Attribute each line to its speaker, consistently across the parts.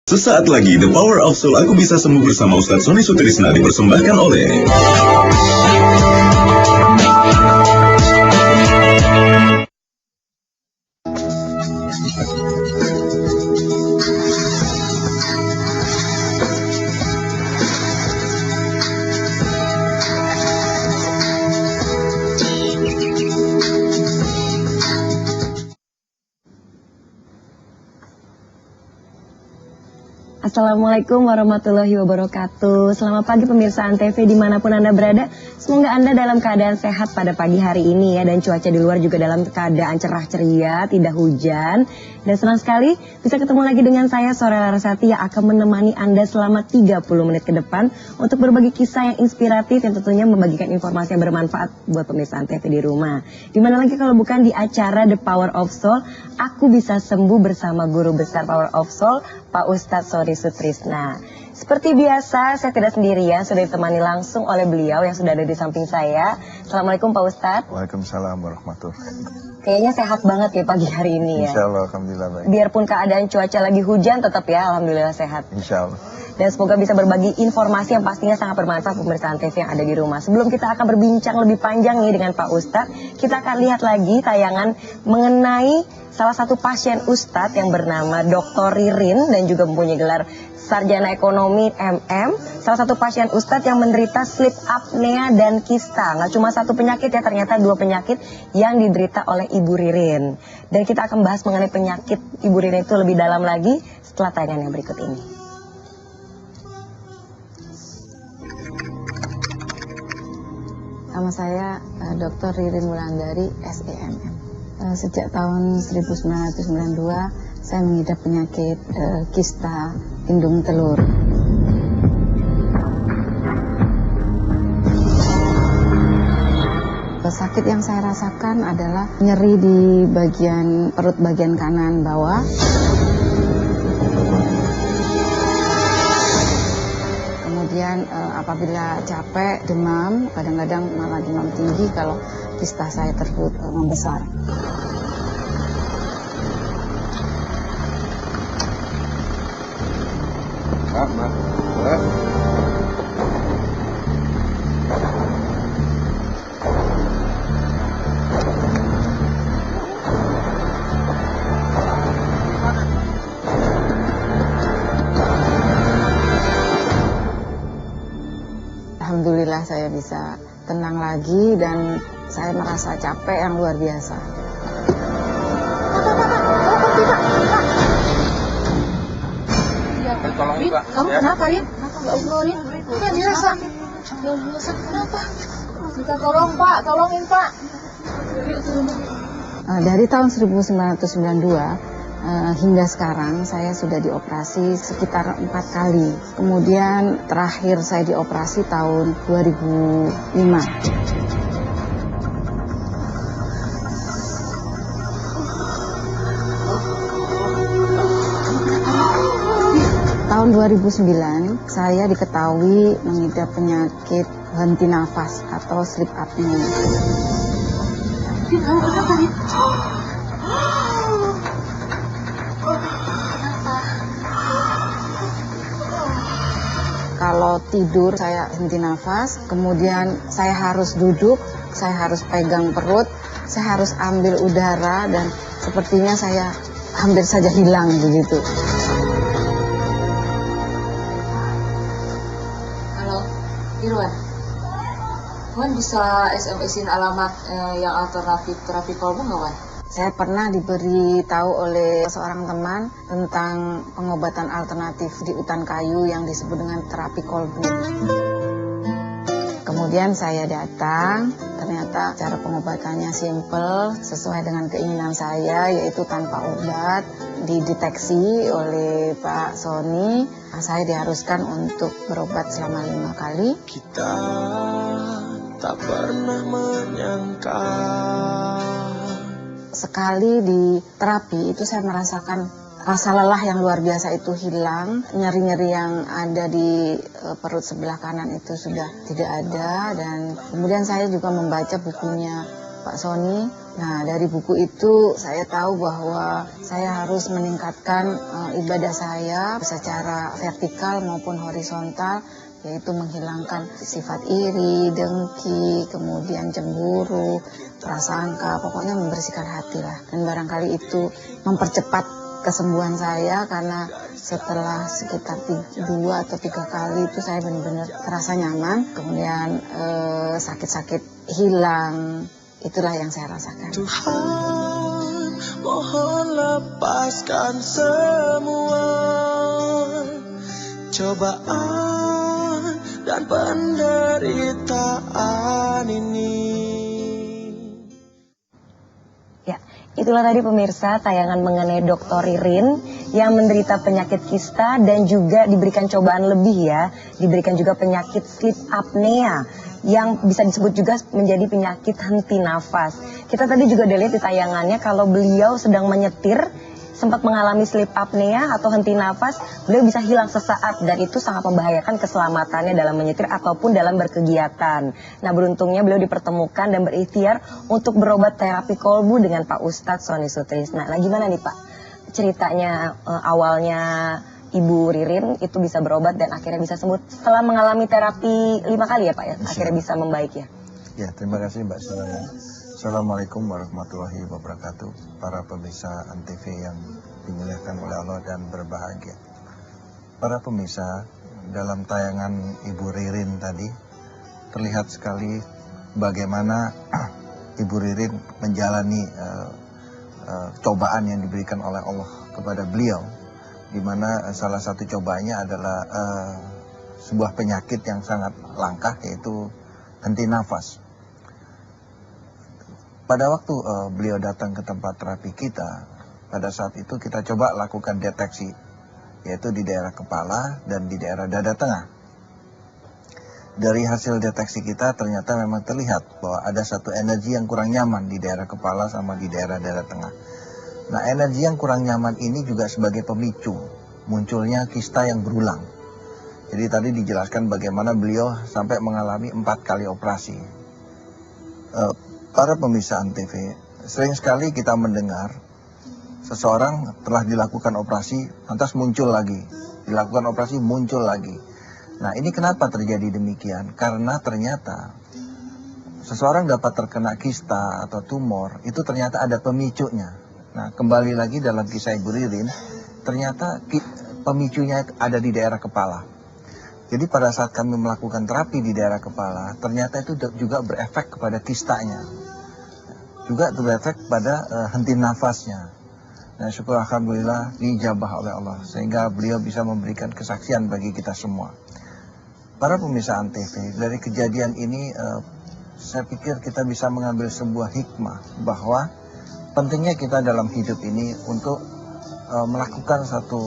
Speaker 1: Sesaat lagi The Power of Soul Aku Bisa Sembuh bersama Ustadz Sony Sutrisna dipersembahkan oleh
Speaker 2: Assalamualaikum warahmatullahi wabarakatuh. Selamat pagi pemirsa Antv dimanapun Anda berada. Semoga Anda dalam keadaan sehat pada pagi hari ini ya. Dan cuaca di luar juga dalam keadaan cerah ceria, tidak hujan. Dan senang sekali bisa ketemu lagi dengan saya Sore Larasati yang akan menemani Anda selama 30 menit ke depan untuk berbagi kisah yang inspiratif yang tentunya membagikan informasi yang bermanfaat buat pemirsa Antv di rumah. Dimana lagi kalau bukan di acara The Power of Soul, Aku Bisa Sembuh bersama Guru Besar Power of Soul, Pak Ustadz Sony Sutrisna. Seperti biasa, saya tidak sendirian, sudah ditemani langsung oleh beliau yang sudah ada di samping saya. Assalamualaikum Pak Ustadz.
Speaker 3: Waalaikumsalam warahmatullahi wabarakatuh.
Speaker 2: Kayaknya sehat banget ya pagi hari ini ya.
Speaker 3: Insya Allah, alhamdulillah baik.
Speaker 2: Biarpun keadaan cuaca lagi hujan, tetap ya alhamdulillah sehat.
Speaker 3: Insya Allah.
Speaker 2: Dan semoga bisa berbagi informasi yang pastinya sangat bermanfaat pemirsa Antv yang ada di rumah. Sebelum kita akan berbincang lebih panjang nih dengan Pak Ustadz, kita akan lihat lagi tayangan mengenai salah satu pasien Ustadz yang bernama Dr. Ririn dan juga mempunyai gelar Sarjana Ekonomi MM. Salah satu pasien Ustadz yang menderita sleep apnea dan kista. Nggak cuma satu penyakit ya, ternyata dua penyakit yang diderita oleh Ibu Ririn. Dan kita akan bahas mengenai penyakit Ibu Ririn itu lebih dalam lagi setelah tayangan yang berikut ini. Nama saya Dr. Ririn Wulandari, SEMM. Sejak tahun 1992 saya mengidap penyakit kista indung telur. Sakit yang saya rasakan adalah nyeri di bagian perut bagian kanan bawah. Kemudian apabila capek, demam, kadang-kadang malah demam tinggi kalau kista saya tersebut membesar. Alhamdulillah saya bisa tenang lagi dan saya merasa capek yang luar biasa.
Speaker 4: Rin, kamu kenapa Rin? Ya Allah Rin, kan biasa. Ya Allah, kenapa? Minta tolong Pak, tolongin Pak.
Speaker 2: Dari tahun 1992 hingga sekarang saya sudah dioperasi sekitar 4 kali. Kemudian terakhir saya dioperasi tahun 2005. Tahun 2009 saya diketahui mengidap penyakit henti nafas atau sleep apnea.
Speaker 4: Kamu kenapa Rin?
Speaker 2: Kalau tidur saya henti nafas, kemudian saya harus duduk, saya harus pegang perut, saya harus ambil udara dan sepertinya saya hampir saja hilang begitu.
Speaker 4: Halo, Irwan. Wan bisa SMS-in alamat yang alternatif terapi kolbu nggak Wan?
Speaker 2: Saya pernah diberi tahu oleh seorang teman tentang pengobatan alternatif di hutan kayu yang disebut dengan terapi kolbu. Kemudian saya datang, ternyata cara pengobatannya simple, sesuai dengan keinginan saya, yaitu tanpa obat, dideteksi oleh Pak Sony. Saya diharuskan untuk berobat selama 5 kali.
Speaker 5: Kita tak pernah menyangka.
Speaker 2: Sekali di terapi itu saya merasakan rasa lelah yang luar biasa itu hilang, nyeri-nyeri yang ada di perut sebelah kanan itu sudah tidak ada, dan kemudian saya juga membaca bukunya Pak Sony
Speaker 6: Nah, dari buku itu saya tahu bahwa saya harus meningkatkan ibadah saya secara vertikal maupun horizontal, yaitu menghilangkan sifat iri, dengki, kemudian cemburu, prasangka, pokoknya membersihkan hati lah. Dan barangkali itu mempercepat kesembuhan saya, karena setelah sekitar 2 atau 3 kali itu saya benar-benar terasa nyaman, kemudian sakit-sakit hilang. Itulah yang saya rasakan.
Speaker 5: Tuhan, mohon lepaskan semua cobaan dan penderitaan ini.
Speaker 2: Ya, itulah tadi pemirsa tayangan mengenai Dr. Ririn yang menderita penyakit kista dan juga diberikan cobaan lebih ya, diberikan juga penyakit sleep apnea yang bisa disebut juga menjadi penyakit henti nafas. Kita tadi juga udah lihat di tayangannya kalau beliau sedang menyetir, sempat mengalami sleep apnea atau henti nafas, beliau bisa hilang sesaat dan itu sangat membahayakan keselamatannya dalam menyetir ataupun dalam berkegiatan. Nah, beruntungnya beliau dipertemukan dan berikhtiar untuk berobat terapi kolbu dengan Pak Ustadz Sony Sutrisna. Nah, gimana nih Pak ceritanya awalnya Ibu Ririn itu bisa berobat dan akhirnya bisa sembuh setelah mengalami terapi 5 kali ya Pak ya, akhirnya bisa membaik ya?
Speaker 3: Ya, terima kasih Mbak Sinaya. Assalamualaikum warahmatullahi wabarakatuh. Para pemirsa Antv yang dimuliakan oleh Allah dan berbahagia. Para pemirsa, dalam tayangan Ibu Ririn tadi terlihat sekali bagaimana Ibu Ririn menjalani cobaan yang diberikan oleh Allah kepada beliau, di mana salah satu cobaannya adalah sebuah penyakit yang sangat langka, yaitu henti nafas. Pada waktu beliau datang ke tempat terapi kita, pada saat itu kita coba lakukan deteksi, yaitu di daerah kepala dan di daerah dada tengah. Dari hasil deteksi kita ternyata memang terlihat bahwa ada satu energi yang kurang nyaman di daerah kepala sama di daerah dada tengah. Nah, energi yang kurang nyaman ini juga sebagai pemicu munculnya kista yang berulang. Jadi tadi dijelaskan bagaimana beliau sampai mengalami 4 kali operasi. Para pemirsa Antv, sering sekali kita mendengar seseorang telah dilakukan operasi, lantas muncul lagi, dilakukan operasi, muncul lagi. Nah, ini kenapa terjadi demikian? Karena ternyata seseorang dapat terkena kista atau tumor, itu ternyata ada pemicunya. Nah, kembali lagi dalam kisah Ibu Ririn, ternyata pemicunya ada di daerah kepala. Jadi pada saat kami melakukan terapi di daerah kepala, ternyata itu juga berefek kepada kistanya. Juga berefek pada henti nafasnya. Nah, syukur alhamdulillah dijabah oleh Allah, sehingga beliau bisa memberikan kesaksian bagi kita semua. Para pemirsa Antv, dari kejadian ini saya pikir kita bisa mengambil sebuah hikmah bahwa pentingnya kita dalam hidup ini untuk melakukan satu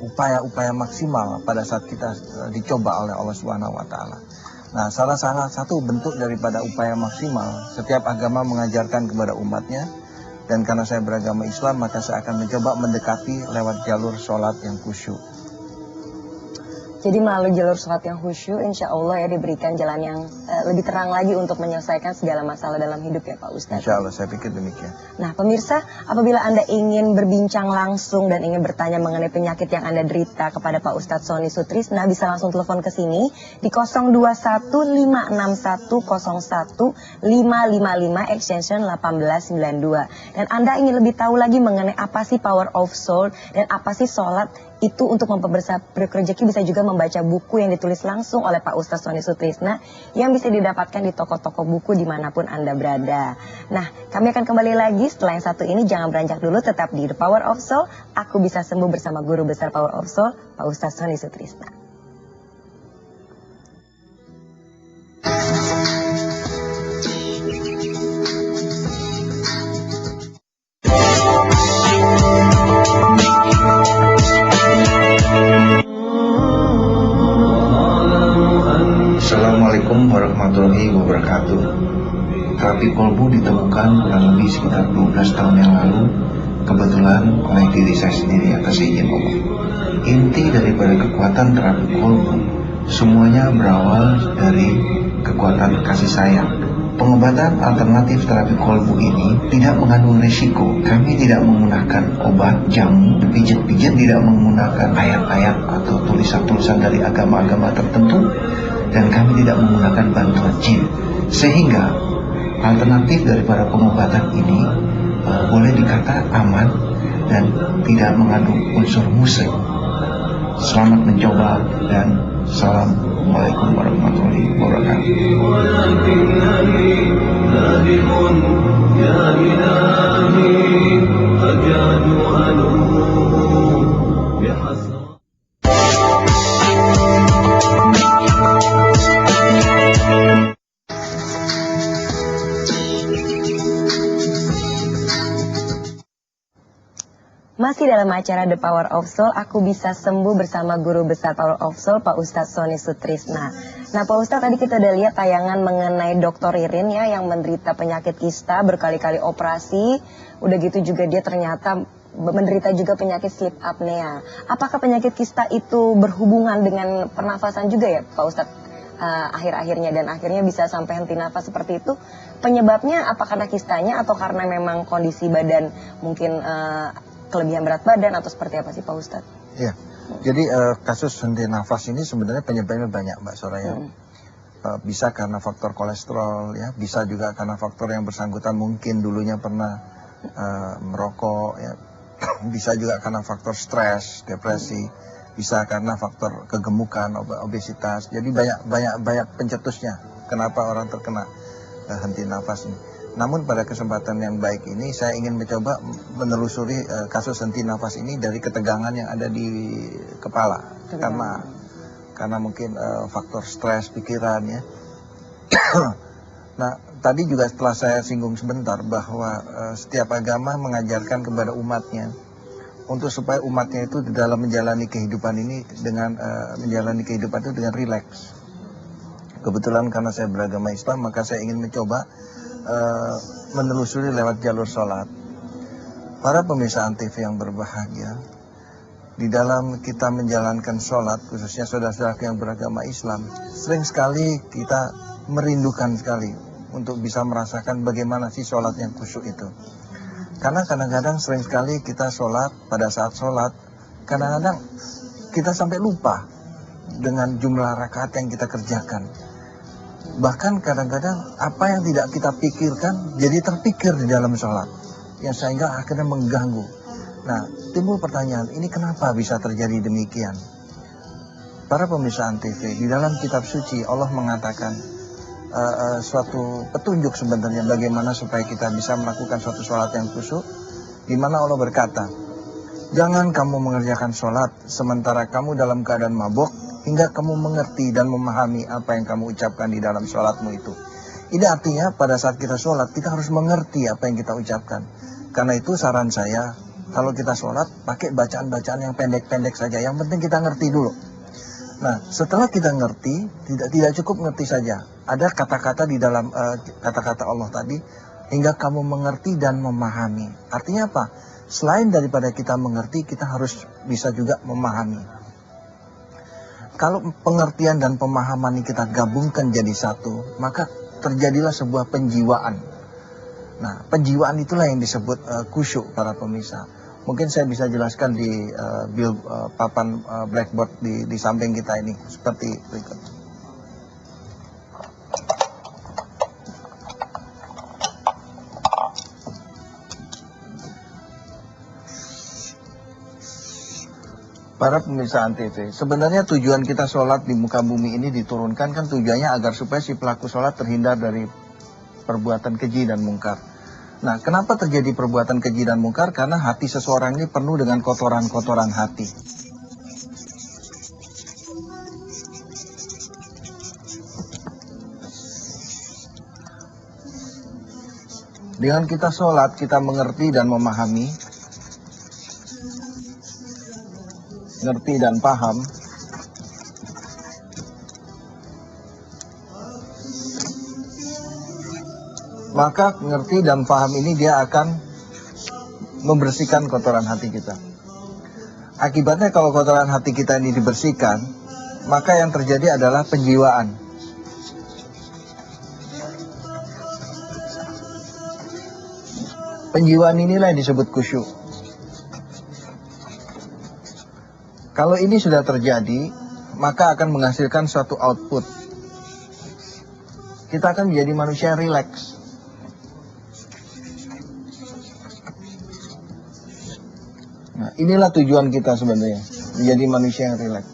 Speaker 3: upaya-upaya maksimal pada saat kita dicoba oleh Allah Subhanahu wa taala. Nah, salah satu bentuk daripada upaya maksimal, setiap agama mengajarkan kepada umatnya, dan karena saya beragama Islam, maka saya akan mencoba mendekati lewat jalur sholat yang khusyuk.
Speaker 2: Jadi melalui jalur sholat yang khusyuk, insya Allah ya diberikan jalan yang lebih terang lagi untuk menyelesaikan segala masalah dalam hidup ya Pak Ustadz.
Speaker 3: Insya Allah, saya pikir demikian.
Speaker 2: Nah pemirsa, apabila Anda ingin berbincang langsung dan ingin bertanya mengenai penyakit yang Anda derita kepada Pak Ustadz Sony Sutrisna, bisa langsung telepon ke sini di 0215610155 extension 1892. Dan Anda ingin lebih tahu lagi mengenai apa sih Power of Soul dan apa sih sholat itu untuk memperbesar rezeki, bisa juga membaca buku yang ditulis langsung oleh Pak Ustadz Sony Sutrisna yang bisa didapatkan di toko-toko buku dimanapun Anda berada. Nah, kami akan kembali lagi setelah yang satu ini. Jangan beranjak dulu, tetap di The Power of Soul. Aku bisa sembuh bersama Guru Besar Power of Soul, Pak Ustadz Sony Sutrisna.
Speaker 7: Assalamualaikum warahmatullahi wabarakatuh. Terapi kolbu ditemukan kurang lebih sekitar 12 tahun yang lalu, kebetulan oleh diri saya sendiri atas izin Allah. Inti daripada kekuatan terapi kolbu semuanya berawal dari kekuatan kasih sayang Pengobatan alternatif terapi kolbu ini tidak mengandung risiko. Kami tidak menggunakan obat, jamu, pijat-pijat, tidak menggunakan ayat-ayat atau tulisan-tulisan dari agama-agama tertentu, dan kami tidak menggunakan bantuan jin. Sehingga alternatif daripada pengobatan ini boleh dikata aman dan tidak mengandung unsur musrik. Selamat mencoba dan Assalamualaikum warahmatullahi wabarakatuh.
Speaker 2: Masih dalam acara The Power of Soul, aku bisa sembuh bersama guru besar Power of Soul, Pak Ustadz Sony Sutrisna. Nah Pak Ustadz, tadi kita udah lihat tayangan mengenai Dr. Ririn ya, yang menderita penyakit kista, berkali-kali operasi. Udah gitu juga dia ternyata menderita juga penyakit sleep apnea. Apakah penyakit kista itu berhubungan dengan pernafasan juga ya Pak Ustadz? Akhir-akhirnya dan akhirnya bisa sampai henti nafas seperti itu. Penyebabnya apa karena kistanya atau karena memang kondisi badan mungkin kelebihan berat badan atau seperti apa sih Pak Ustadz?
Speaker 3: Iya, jadi kasus henti nafas ini sebenarnya penyebabnya banyak Mbak Soraya. Bisa karena faktor kolesterol ya, bisa juga karena faktor yang bersangkutan mungkin dulunya pernah merokok ya, bisa juga karena faktor stres, depresi, bisa karena faktor kegemukan, obesitas. Jadi banyak pencetusnya kenapa orang terkena henti nafas ini. Namun pada kesempatan yang baik ini saya ingin mencoba menelusuri kasus henti nafas ini dari ketegangan yang ada di kepala. Karena mungkin faktor stres pikiran ya. Nah tadi juga setelah saya singgung sebentar bahwa setiap agama mengajarkan kepada umatnya untuk supaya umatnya itu di dalam menjalani kehidupan ini dengan menjalani kehidupan itu dengan rileks. Kebetulan karena saya beragama Islam maka saya ingin mencoba menelusuri lewat jalur sholat. Para pemirsa Antv yang berbahagia, di dalam kita menjalankan sholat, khususnya saudara-saudara yang beragama Islam, sering sekali kita merindukan sekali untuk bisa merasakan bagaimana sih sholat yang khusyuk itu. Karena kadang-kadang sering sekali kita sholat, pada saat sholat, kadang-kadang kita sampai lupa dengan jumlah rakaat yang kita kerjakan. Bahkan kadang-kadang apa yang tidak kita pikirkan jadi terpikir di dalam sholat, yang sehingga akhirnya mengganggu. Nah, timbul pertanyaan, ini kenapa bisa terjadi demikian? Para pemirsa Antv, di dalam kitab suci Allah mengatakan suatu petunjuk sebenarnya bagaimana supaya kita bisa melakukan suatu sholat yang khusyuk, di mana Allah berkata, jangan kamu mengerjakan sholat sementara kamu dalam keadaan mabuk, hingga kamu mengerti dan memahami apa yang kamu ucapkan di dalam sholatmu itu. Ini artinya pada saat kita sholat, kita harus mengerti apa yang kita ucapkan. Karena itu saran saya, kalau kita sholat, pakai bacaan-bacaan yang pendek-pendek saja. Yang penting kita ngerti dulu. Nah, setelah kita ngerti, tidak cukup ngerti saja. Ada kata-kata di dalam kata-kata Allah tadi, hingga kamu mengerti dan memahami. Artinya apa? Selain daripada kita mengerti, kita harus bisa juga memahami. Kalau pengertian dan pemahaman ini kita gabungkan jadi satu, maka terjadilah sebuah penjiwaan. Nah, penjiwaan itulah yang disebut khusyuk para pemirsa. Mungkin saya bisa jelaskan di papan blackboard di samping kita ini seperti berikut. Para pemirsa Antv, sebenarnya tujuan kita sholat di muka bumi ini diturunkan kan tujuannya agar supaya si pelaku sholat terhindar dari perbuatan keji dan mungkar. Nah, kenapa terjadi perbuatan keji dan mungkar? Karena hati seseorang ini penuh dengan kotoran-kotoran hati. Dengan kita sholat, kita mengerti dan memahami, ngerti dan paham, maka ngerti dan paham ini dia akan membersihkan kotoran hati kita. Akibatnya kalau kotoran hati kita ini dibersihkan, maka yang terjadi adalah penjiwaan. Penjiwaan inilah yang disebut khusyuk. Kalau ini sudah terjadi, maka akan menghasilkan suatu output. Kita akan menjadi manusia yang rileks. Nah, inilah tujuan kita sebenarnya, menjadi manusia yang rileks.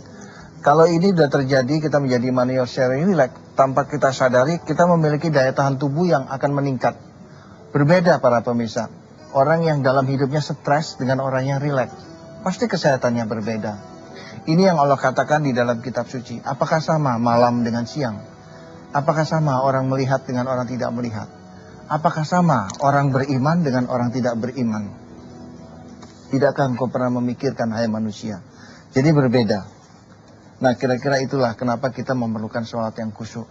Speaker 3: Kalau ini sudah terjadi, kita menjadi manusia yang rileks, tanpa kita sadari, kita memiliki daya tahan tubuh yang akan meningkat. Berbeda para pemirsa, orang yang dalam hidupnya stres dengan orang yang rileks, pasti kesehatannya berbeda. Ini yang Allah katakan di dalam kitab suci. Apakah sama malam dengan siang? Apakah sama orang melihat dengan orang tidak melihat? Apakah sama orang beriman dengan orang tidak beriman? Tidakkah engkau pernah memikirkan, hai manusia? Jadi berbeda. Nah, kira-kira itulah kenapa kita memerlukan sholat yang khusyuk.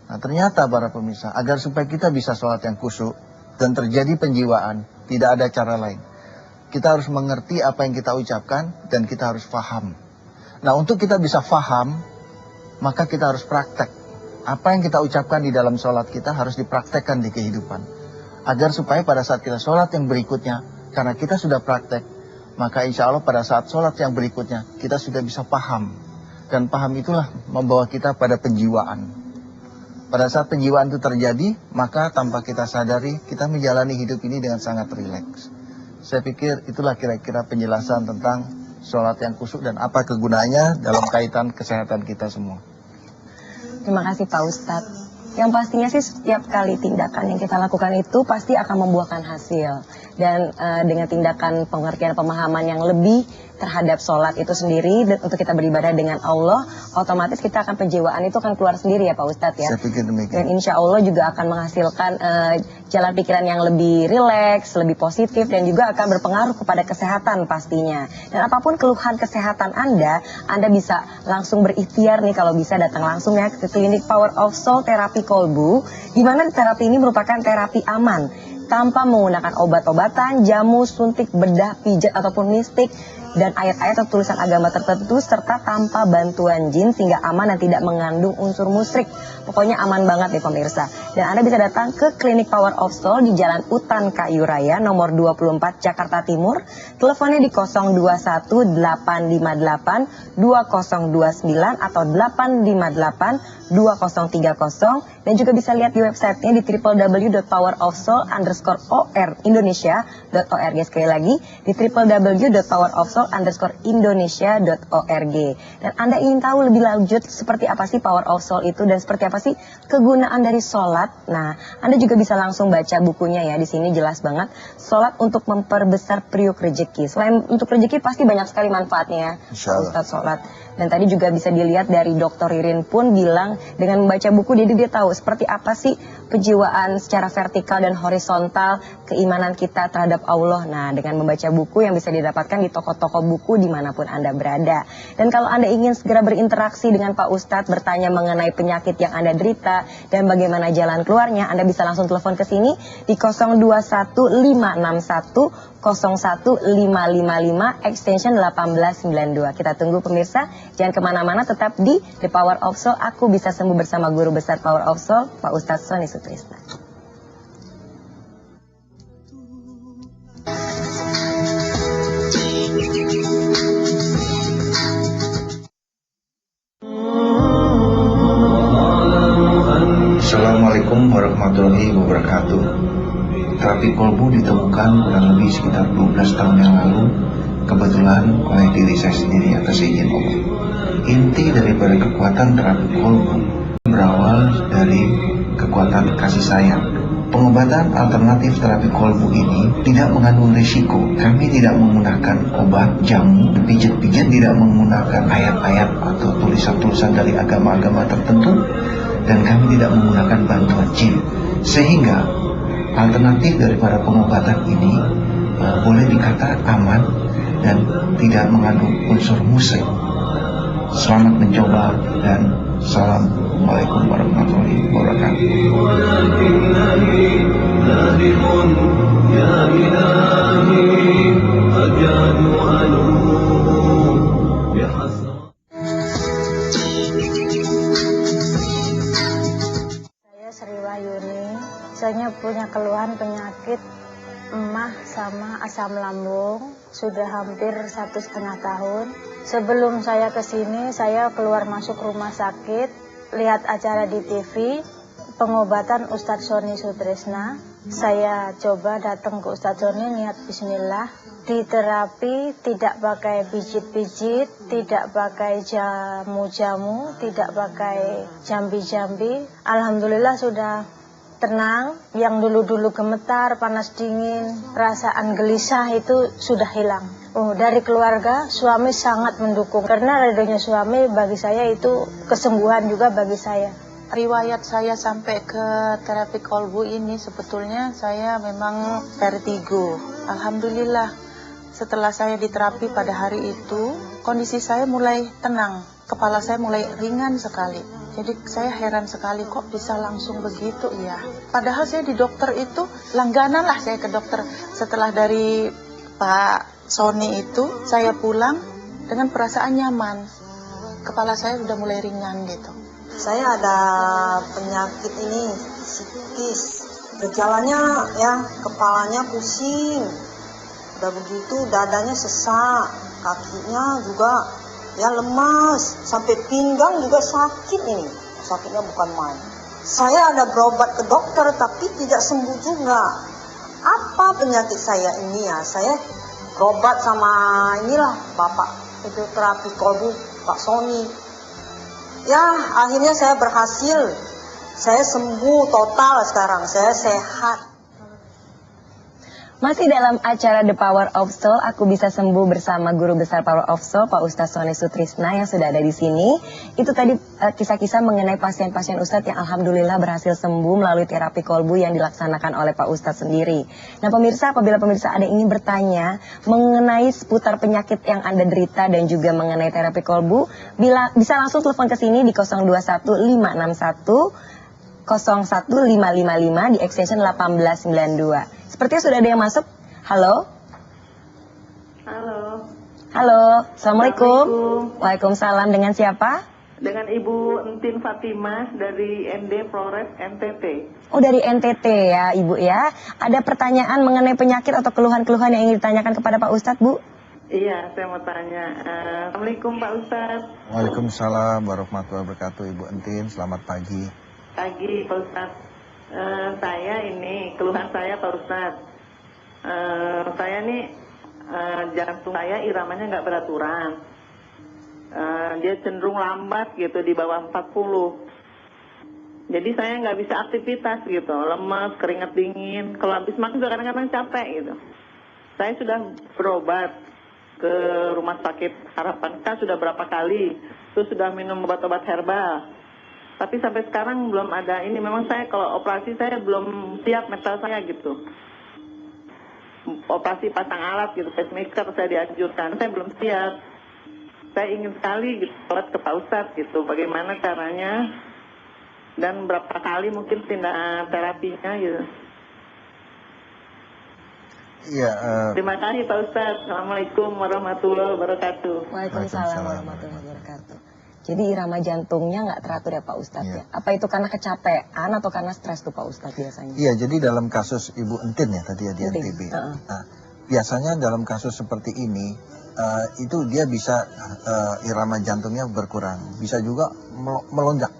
Speaker 3: Nah, ternyata para pemirsa, agar supaya kita bisa sholat yang khusyuk dan terjadi penjiwaan, tidak ada cara lain. Kita harus mengerti apa yang kita ucapkan dan kita harus faham. Nah, untuk kita bisa faham, maka kita harus praktek. Apa yang kita ucapkan di dalam sholat kita harus dipraktekkan di kehidupan. Agar supaya pada saat kita sholat yang berikutnya, karena kita sudah praktek, maka insya Allah pada saat sholat yang berikutnya, kita sudah bisa paham. Dan paham itulah membawa kita pada penjiwaan. Pada saat penjiwaan itu terjadi, maka tanpa kita sadari, kita menjalani hidup ini dengan sangat rileks. Saya pikir itulah kira-kira penjelasan tentang sholat yang khusyuk dan apa kegunaannya dalam kaitan kesehatan kita semua.
Speaker 2: Terima kasih Pak Ustadz. Yang pastinya sih setiap kali tindakan yang kita lakukan itu pasti akan membuahkan hasil. Dan dengan tindakan pengertian pemahaman yang lebih terhadap sholat itu sendiri, dan untuk kita beribadah dengan Allah, otomatis kita akan penjiwaan itu akan keluar sendiri ya Pak Ustadz ya.
Speaker 3: Saya pikir demikian.
Speaker 2: Dan insya Allah juga akan menghasilkan jalan pikiran yang lebih rileks, lebih positif, dan juga akan berpengaruh kepada kesehatan pastinya. Dan apapun keluhan kesehatan Anda bisa langsung berikhtiar nih kalau bisa datang langsung ya ke klinik Power of Soul Terapi Kolbu, di mana terapi ini merupakan terapi aman, tanpa menggunakan obat-obatan, jamu, suntik, bedah, pijat, ataupun mistik, dan ayat-ayat atau tulisan agama tertentu, serta tanpa bantuan jin, sehingga aman dan tidak mengandung unsur musyrik. Pokoknya aman banget nih pemirsa. Dan Anda bisa datang ke klinik Power of Soul di Jalan Utan Kayu Raya nomor 24 Jakarta Timur. Teleponnya di 0218582029 atau 8582030, dan juga bisa lihat di websitenya di www.powerofsoul_or-indonesia.org. Sekali lagi di www.powerofsoul_indonesia.org. Dan Anda ingin tahu lebih lanjut seperti apa sih Power of Soul itu dan seperti apa sih kegunaan dari sholat? Nah, Anda juga bisa langsung baca bukunya ya. Di sini jelas banget, sholat untuk memperbesar priuk rezeki. Selain untuk rezeki pasti banyak sekali manfaatnya ya, Ustadz sholat. Dan tadi juga bisa dilihat dari Dr. Ririn pun bilang dengan membaca buku jadi dia tahu seperti apa sih penjiwaan secara vertikal dan horizontal keimanan kita terhadap Allah. Nah, dengan membaca buku yang bisa didapatkan di toko-toko buku dimanapun Anda berada. Dan kalau Anda ingin segera berinteraksi dengan Pak Ustadz, bertanya mengenai penyakit yang Anda derita dan bagaimana jalan keluarnya, Anda bisa langsung telepon ke sini di 021561 extension 1892. Kita tunggu pemirsa, jangan kemana-mana, tetap di The Power of Soul. Aku bisa sembuh bersama Guru Besar Power of Soul, Pak Ustadz Sony Sutrisna.
Speaker 7: Assalamualaikum warahmatullahi wabarakatuh. Terapi kolbu ditemukan kurang lebih sekitar 12 tahun yang lalu, kebetulan oleh diri saya sendiri atas izin Allah. Inti daripada kekuatan terapi kolbu berawal dari kekuatan kasih sayang. Pengobatan alternatif terapi kolbu ini tidak mengandung risiko. Kami tidak menggunakan obat, jamu, pijat-pijat, tidak menggunakan ayat-ayat atau tulisan-tulisan dari agama-agama tertentu, dan kami tidak menggunakan bantuan jin. Sehingga alternatif daripada pengobatan ini boleh dikata aman dan tidak mengandung unsur musyrik. Selamat mencoba dan Assalamualaikum warahmatullahi wabarakatuh.
Speaker 8: Saya Sri Wahyuni, saya punya keluhan penyakit
Speaker 6: emah sama asam lambung sudah hampir 1,5 tahun. Sebelum saya ke sini, saya keluar masuk rumah sakit, lihat acara di TV, pengobatan Ustadz Sony Sutrisna. Saya coba datang ke Ustadz Sony, niat bismillah. Di terapi tidak pakai pijit-pijit, tidak pakai jamu-jamu, tidak pakai jambi-jambi. Alhamdulillah sudah tenang, yang dulu-dulu gemetar, panas dingin, perasaan gelisah itu sudah hilang. Dari keluarga, suami sangat mendukung. Karena redonya suami bagi saya itu kesembuhan juga bagi saya.
Speaker 8: Riwayat saya sampai ke terapi kolbu ini sebetulnya saya memang vertigo. Alhamdulillah, setelah saya diterapi pada hari itu, kondisi saya mulai tenang. Kepala saya mulai ringan sekali. Jadi saya heran sekali kok bisa langsung begitu ya. Padahal saya di dokter itu langganan lah saya ke dokter. Setelah dari Pak Sony itu saya pulang dengan perasaan nyaman. Kepala saya sudah mulai ringan gitu.
Speaker 9: Saya ada penyakit ini psikis. Gejalanya ya kepalanya pusing. Udah begitu dadanya sesak, kakinya juga ya lemas, sampai pinggang juga sakit ini. Sakitnya bukan main. Saya ada berobat ke dokter tapi tidak sembuh juga. Apa penyakit saya ini ya? Saya berobat sama inilah Bapak itu terapi kolbu Pak Sony. Ya akhirnya saya berhasil. Saya sembuh total sekarang. Saya sehat.
Speaker 2: Masih dalam acara The Power of Soul, aku bisa sembuh bersama Guru Besar Power of Soul, Pak Ustadz Sony Sutrisna yang sudah ada di sini. Itu tadi kisah-kisah mengenai pasien-pasien Ustadz yang alhamdulillah berhasil sembuh melalui terapi kolbu yang dilaksanakan oleh Pak Ustadz sendiri. Nah pemirsa, apabila pemirsa ada yang ingin bertanya mengenai seputar penyakit yang Anda derita dan juga mengenai terapi kolbu, bisa langsung telepon ke sini di 021561 01555 di extension 1892. Sepertinya sudah ada yang masuk. Halo.
Speaker 10: Halo.
Speaker 2: Halo. Assalamualaikum. Waalaikumsalam. Dengan siapa?
Speaker 10: Dengan Ibu Entin Fatimah dari ND Flores NTT.
Speaker 2: Oh dari NTT ya Ibu ya. Ada pertanyaan mengenai penyakit atau keluhan-keluhan yang ingin ditanyakan kepada Pak Ustadz Bu?
Speaker 10: Iya, saya mau tanya. Assalamualaikum Pak Ustadz.
Speaker 3: Waalaikumsalam warahmatullahi wabarakatuh Ibu Entin. Selamat pagi.
Speaker 10: Pagi Pak Ustadz. Saya ini, keluhan saya Pak Ustadz, saya ini jantung saya iramanya nggak beraturan, dia cenderung lambat gitu di bawah 40. Jadi saya nggak bisa aktivitas gitu, lemas, keringat dingin, kalau habis makan juga kadang-kadang capek gitu. Saya sudah berobat ke rumah sakit Harapan K sudah berapa kali, terus sudah minum obat-obat herbal. Tapi sampai sekarang belum ada ini. Memang saya kalau operasi saya belum siap mental saya gitu. Operasi pasang alat gitu, pacemaker saya dianjurkan. Saya belum siap. Saya ingin sekali gitu ke Pak Ustadz gitu. Bagaimana caranya dan berapa kali mungkin tindak terapinya gitu.
Speaker 3: Iya.
Speaker 10: Terima kasih Pak Ustadz. Assalamualaikum warahmatullahi wabarakatuh.
Speaker 2: Waalaikumsalam warahmatullahi wabarakatuh. Jadi irama jantungnya nggak teratur ya Pak Ustadz ya? Apa itu karena kecapean atau karena stres tuh Pak Ustadz biasanya?
Speaker 3: Iya, jadi dalam kasus Ibu Entin ya tadi ya di NTB. Nah, biasanya dalam kasus seperti ini itu dia bisa irama jantungnya berkurang, bisa juga melonjak.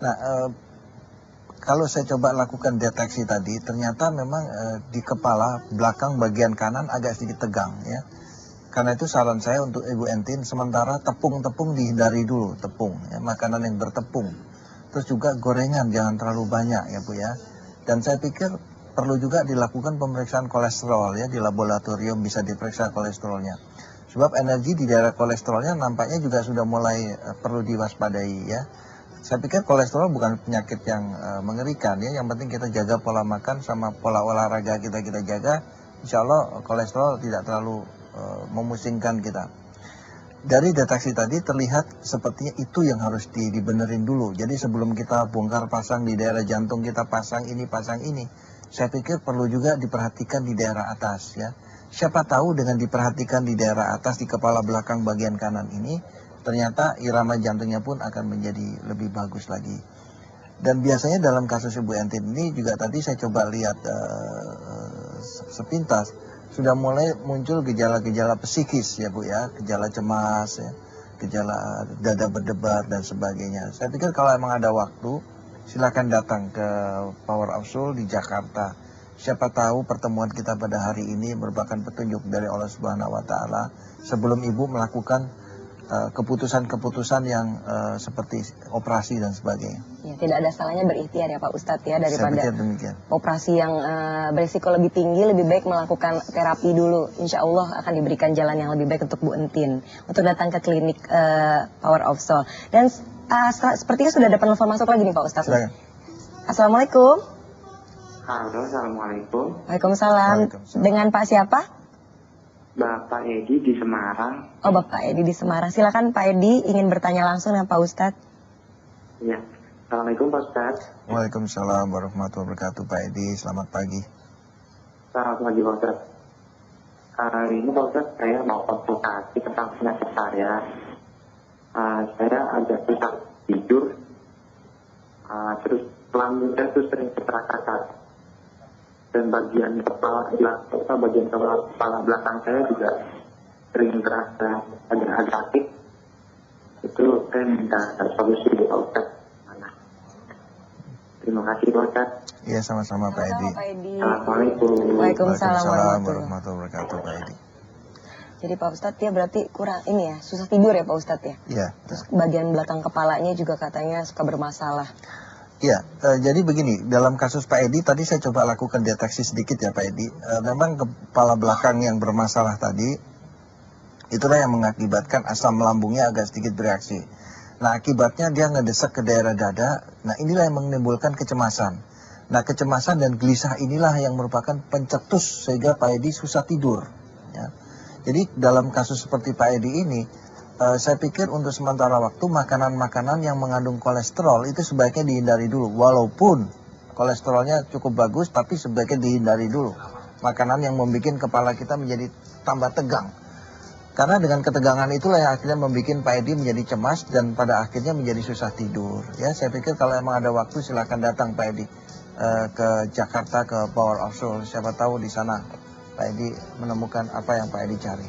Speaker 3: Nah, kalau saya coba lakukan deteksi tadi, ternyata memang di kepala belakang bagian kanan agak sedikit tegang ya. Karena itu saran saya untuk Ibu Entin, sementara tepung-tepung dihindari dulu, tepung, ya, makanan yang bertepung. Terus juga gorengan jangan terlalu banyak ya Bu ya. Dan saya pikir perlu juga dilakukan pemeriksaan kolesterol ya, di laboratorium bisa diperiksa kolesterolnya. Sebab energi di daerah kolesterolnya nampaknya juga sudah mulai perlu diwaspadai ya. Saya pikir kolesterol bukan penyakit yang mengerikan ya, yang penting kita jaga pola makan sama pola olahraga kita jaga, insya Allah kolesterol tidak terlalu memusingkan kita. Dari deteksi tadi terlihat sepertinya itu yang harus dibenerin dulu. Jadi sebelum kita bongkar pasang di daerah jantung, kita pasang ini, saya pikir perlu juga diperhatikan di daerah atas ya. Siapa tahu dengan diperhatikan di daerah atas, di kepala belakang bagian kanan ini, ternyata irama jantungnya pun akan menjadi lebih bagus lagi. Dan biasanya dalam kasus Ibu Entin ini juga tadi saya coba lihat sepintas sudah mulai muncul gejala-gejala psikis ya Bu ya, gejala cemas ya, gejala dada berdebar dan sebagainya. Saya pikir kalau emang ada waktu, silakan datang ke Power of Soul di Jakarta. Siapa tahu pertemuan kita pada hari ini merupakan petunjuk dari Allah Subhanahu wa taala sebelum Ibu melakukan keputusan-keputusan yang seperti operasi dan sebagainya.
Speaker 2: Ya, tidak ada salahnya berikhtiar ya Pak Ustadz ya, daripada operasi yang berisiko lebih tinggi, lebih baik melakukan terapi dulu. Insya Allah akan diberikan jalan yang lebih baik untuk Bu Entin untuk datang ke klinik Power of Soul. Dan sepertinya sudah ada penelpon masuk lagi nih Pak Ustadz. Assalamualaikum.
Speaker 11: Halo, assalamualaikum.
Speaker 2: Waalaikumsalam. Dengan Pak siapa?
Speaker 11: Bapak Edi di Semarang.
Speaker 2: Oh, Bapak Edi di Semarang. Silakan Pak Edi, ingin bertanya langsung dengan Pak Ustadz.
Speaker 11: Iya. Assalamualaikum Pak Ustadz.
Speaker 3: Waalaikumsalam warahmatullahi wabarakatuh Pak Edi. Selamat pagi.
Speaker 11: Selamat pagi Pak Ustadz. Hari ini Pak Ustadz, saya mau konsultasi tentang penyakit saya. Saya agak susah tidur. Terus lambung saya tuh sering keterakatan. Dan bagian kepala belakang saya juga sering terasa agak sakit. Itu saya minta solusi dari Pak Ustadz. Terima kasih Pak Ustadz.
Speaker 3: Iya, sama-sama Pak Edi.
Speaker 11: Assalamualaikum.
Speaker 2: Waalaikumsalam
Speaker 3: warahmatullahi wabarakatuh Pak Edi.
Speaker 2: Jadi Pak Ustadz dia berarti kurang ini ya, susah tidur ya Pak Ustadz ya?
Speaker 3: Iya.
Speaker 2: Terus bagian belakang kepalanya juga katanya suka bermasalah.
Speaker 3: Ya, jadi begini, dalam kasus Pak Edi tadi saya coba lakukan deteksi sedikit ya Pak Edi. Memang kepala belakang yang bermasalah tadi, itulah yang mengakibatkan asam lambungnya agak sedikit bereaksi. Nah, akibatnya dia ngedesak ke daerah dada, nah inilah yang menimbulkan kecemasan. Nah, kecemasan dan gelisah inilah yang merupakan pencetus sehingga Pak Edi susah tidur. Ya. Jadi dalam kasus seperti Pak Edi ini, saya pikir untuk sementara waktu makanan-makanan yang mengandung kolesterol itu sebaiknya dihindari dulu. Walaupun kolesterolnya cukup bagus, tapi sebaiknya dihindari dulu. Makanan yang membuat kepala kita menjadi tambah tegang. Karena dengan ketegangan itulah yang akhirnya membuat Pak Edi menjadi cemas dan pada akhirnya menjadi susah tidur. Ya, saya pikir kalau emang ada waktu silakan datang Pak Edi ke Jakarta, ke Power of Soul. Siapa tahu di sana Pak Edi menemukan apa yang Pak Edi cari.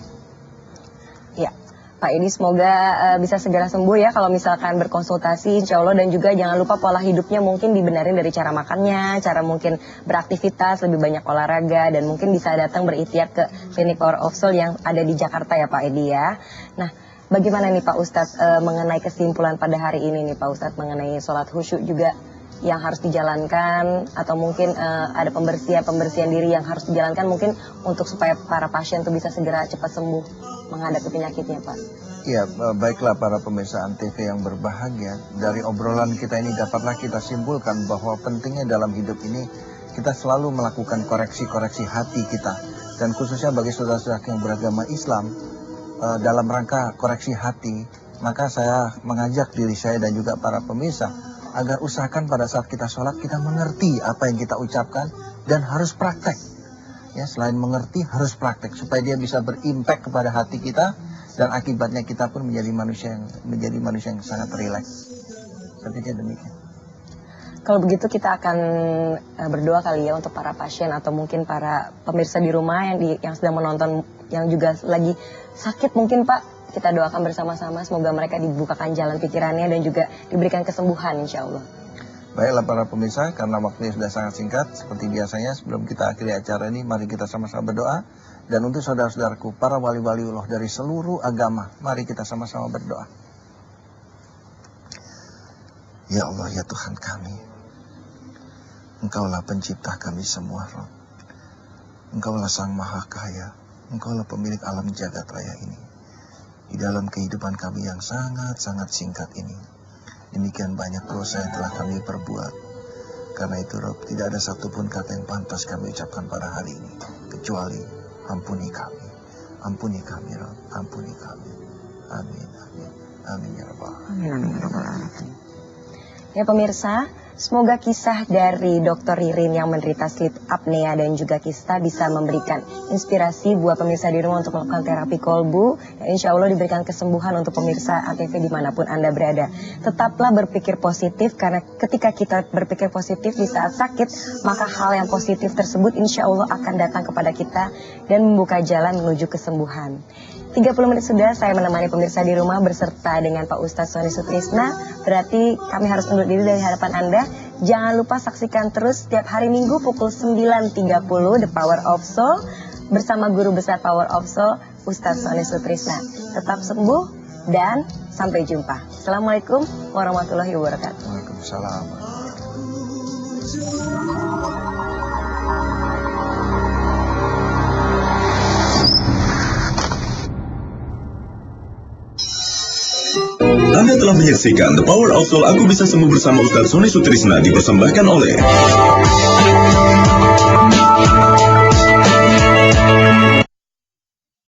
Speaker 2: Ya. Pak Edi semoga bisa segera sembuh ya kalau misalkan berkonsultasi insya Allah, dan juga jangan lupa pola hidupnya mungkin dibenarin dari cara makannya, cara mungkin beraktivitas, lebih banyak olahraga, dan mungkin bisa datang berikhtiar ke klinik Power of Soul yang ada di Jakarta ya Pak Edi ya. Nah, bagaimana nih Pak Ustadz mengenai kesimpulan pada hari ini nih Pak Ustadz mengenai sholat khusyuk juga yang harus dijalankan, atau mungkin ada pembersihan diri yang harus dijalankan mungkin untuk supaya para pasien itu bisa segera cepat sembuh menghadapi penyakitnya Pak.
Speaker 3: Ya, baiklah para pemirsa Antv yang berbahagia, dari obrolan kita ini dapatlah kita simpulkan bahwa pentingnya dalam hidup ini kita selalu melakukan koreksi-koreksi hati kita, dan khususnya bagi saudara-saudara yang beragama Islam dalam rangka koreksi hati, maka saya mengajak diri saya dan juga para pemirsa agar usahakan pada saat kita sholat kita mengerti apa yang kita ucapkan dan harus praktek. Ya, selain mengerti harus praktek supaya dia bisa berimpact kepada hati kita dan akibatnya kita pun menjadi manusia yang sangat rileks. Saya pikir demikian.
Speaker 2: Kalau begitu kita akan berdoa kali ya untuk para pasien atau mungkin para pemirsa di rumah yang sedang menonton yang juga lagi sakit mungkin Pak. Kita doakan bersama-sama semoga mereka dibukakan jalan pikirannya dan juga diberikan kesembuhan insya Allah.
Speaker 3: Baiklah para pemirsa, karena waktunya sudah sangat singkat, seperti biasanya sebelum kita akhiri acara ini, mari kita sama-sama berdoa. Dan untuk saudara-saudaraku, para wali-waliullah dari seluruh agama, mari kita sama-sama berdoa. Ya Allah, ya Tuhan kami, Engkaulah pencipta kami semua, Rob. Engkaulah Sang Maha Kaya, Engkaulah pemilik alam jagat raya ini. Di dalam kehidupan kami yang sangat-sangat singkat ini, demikian banyak dosa yang telah kami perbuat. Karena itu Rob, tidak ada satupun kata yang pantas kami ucapkan pada hari ini, kecuali ampuni kami. Ampuni kami Rob, ampuni kami. Amin, amin, amin ya Rabbal Alamin.
Speaker 2: Amin, amin ya Rabbal Alamin. Ya pemirsa, Semoga kisah dari Dr. Ririn yang menderita sleep apnea dan juga kista bisa memberikan inspirasi buat pemirsa di rumah untuk melakukan terapi kolbu. Dan insya Allah diberikan kesembuhan untuk pemirsa ATV dimanapun Anda berada. Tetaplah berpikir positif, karena ketika kita berpikir positif di saat sakit, maka hal yang positif tersebut insya Allah akan datang kepada kita dan membuka jalan menuju kesembuhan. 30 menit sudah saya menemani pemirsa di rumah berserta dengan Pak Ustadz Sony Sutrisna. Berarti kami harus undur diri dari hadapan Anda. Jangan lupa saksikan terus setiap hari Minggu pukul 9.30 The Power of Soul bersama Guru Besar Power of Soul Ustadz Sony Sutrisna. Tetap sembuh dan sampai jumpa. Assalamualaikum warahmatullahi wabarakatuh.
Speaker 3: Waalaikumsalam.
Speaker 1: Anda telah menyaksikan The Power of Soul Aku Bisa Sembuh bersama Ustadz Sony Sutrisna, dipersembahkan oleh